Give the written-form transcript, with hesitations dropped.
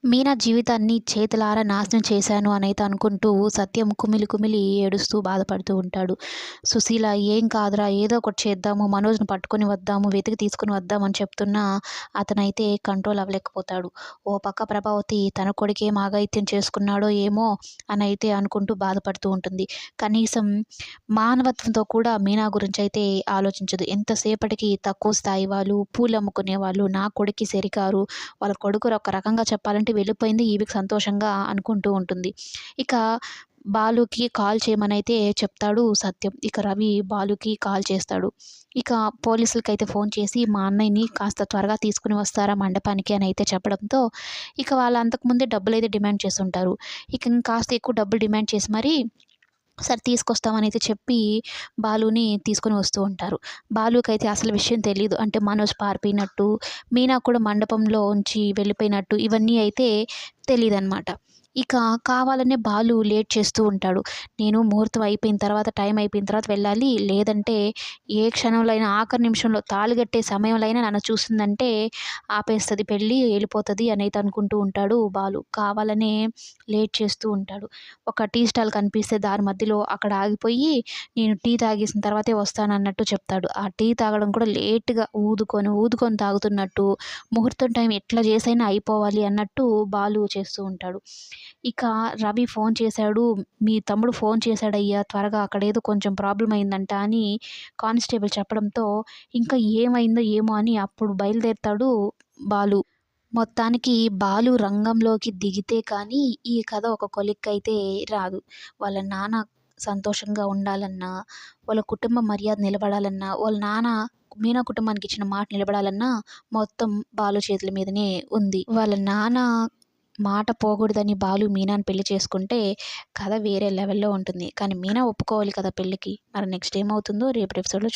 మీనా జీవితాన్ని చేతులారా నాశనం చేశాను అనైతే అనుకుంటూ సత్యం కుమిలి కుమిలి ఏడుస్తూ బాధపడుతూ ఉంటాడు. సుశీల ఏం కాదురా ఏదో ఒకటి చేద్దాము, మనోజ్‌ని పట్టుకొని వద్దాము, వెతికి తీసుకొని వద్దాం అని చెప్తున్నా అతనైతే కంట్రోల్ అవ్వలేకపోతాడు. ఓ పక్క ప్రభావతి తన కొడుకేం అఘాయిత్యం చేసుకున్నాడో ఏమో అనైతే అనుకుంటూ బాధపడుతూ ఉంటుంది. కనీసం మానవత్వంతో కూడా మీనా గురించైతే ఆలోచించదు. ఎంతసేపటికి తక్కువ స్థాయి వాళ్ళు, పూలు అమ్ముకునేవాళ్ళు, నా కొడుక్కి సరికారు, వాళ్ళ కొడుకు ఒక రకంగా చెప్పాలంటే వెళ్ళిపోయింది ఈమెకి సంతోషంగా అనుకుంటూ ఉంటుంది. ఇక బాలుకి కాల్ చేయమనైతే చెప్తాడు సత్యం. ఇక రవి బాలుకి కాల్ చేస్తాడు. ఇక పోలీసులకైతే ఫోన్ చేసి మా అన్నయ్యని కాస్త త్వరగా తీసుకొని వస్తారా మండపానికి అని అయితే చెప్పడంతో ఇక వాళ్ళు అంతకుముందే డబ్బులైతే డిమాండ్ చేసుంటారు. ఇక ఇంకాస్త ఎక్కువ డబ్బులు డిమాండ్ చేసి మరి సరే తీసుకొస్తామనైతే చెప్పి బాలుని తీసుకొని వస్తూ ఉంటారు. బాలుకైతే అసలు విషయం తెలీదు. అంటే మనోజ్ పారిపోయినట్టు, మీనా కూడా మండపంలోంచి వెళ్ళిపోయినట్టు ఇవన్నీ అయితే తెలీదనమాట. ఇక కావాలనే బాలు లేట్ చేస్తూ ఉంటాడు. నేను ముహూర్తం అయిపోయిన తర్వాత, టైం అయిపోయిన తర్వాత వెళ్ళాలి. లేదంటే ఏ క్షణంలో అయినా ఆఖరి నిమిషంలో తాళి కట్టే సమయంలో అయినా నన్ను చూసిందంటే ఆపేస్తది పెళ్ళి, ఎళ్ళిపోతది అనైతే అనుకుంటూ ఉంటాడు బాలు. కావాలనే లేట్ చేస్తూ ఉంటాడు. ఒక టీ స్టాల్ కనిపిస్తే దారి మధ్యలో అక్కడ ఆగిపోయి నేను టీ తాగేసిన తర్వాతే వస్తానన్నట్టు చెప్తాడు. ఆ టీ తాగడం కూడా లేట్‌గా ఊదుకొని తాగుతున్నట్టు, ముహూర్తం టైం ఎట్లా చేసైనా అయిపోవాలి అన్నట్టు బాలు చేస్తూ ఉంటాడు. ఇక రవి ఫోన్ చేశాడు. మీ తమ్ముడు ఫోన్ చేశాడయ్యా త్వరగా అక్కడేదో కొంచెం ప్రాబ్లమ్ అయిందంట అని కానిస్టేబుల్ చెప్పడంతో ఇంకా ఏమైందో ఏమో అని అప్పుడు బయలుదేరుతాడు బాలు. మొత్తానికి బాలు రంగంలోకి దిగితే కానీ ఈ కథ ఒక కొలిక్కైతే రాదు. వాళ్ళ నాన్న సంతోషంగా ఉండాలన్నా, వాళ్ళ కుటుంబ మర్యాద నిలబడాలన్నా, వాళ్ళ నాన్న మీనా కుటుంబానికి ఇచ్చిన మాట నిలబడాలన్నా మొత్తం బాలు చేతుల మీదనే ఉంది. వాళ్ళ నాన్న మాట పోకూడదని బాలు మీనాని పెళ్లి చేసుకుంటే కథ వేరే లెవెల్‌లో ఉంటుంది. కానీ మీనా ఒప్పుకోవాలి కదా పెళ్ళికి. మరి నెక్స్ట్ ఏమవుతుందో రేపటి ఎపిసోడ్‌లో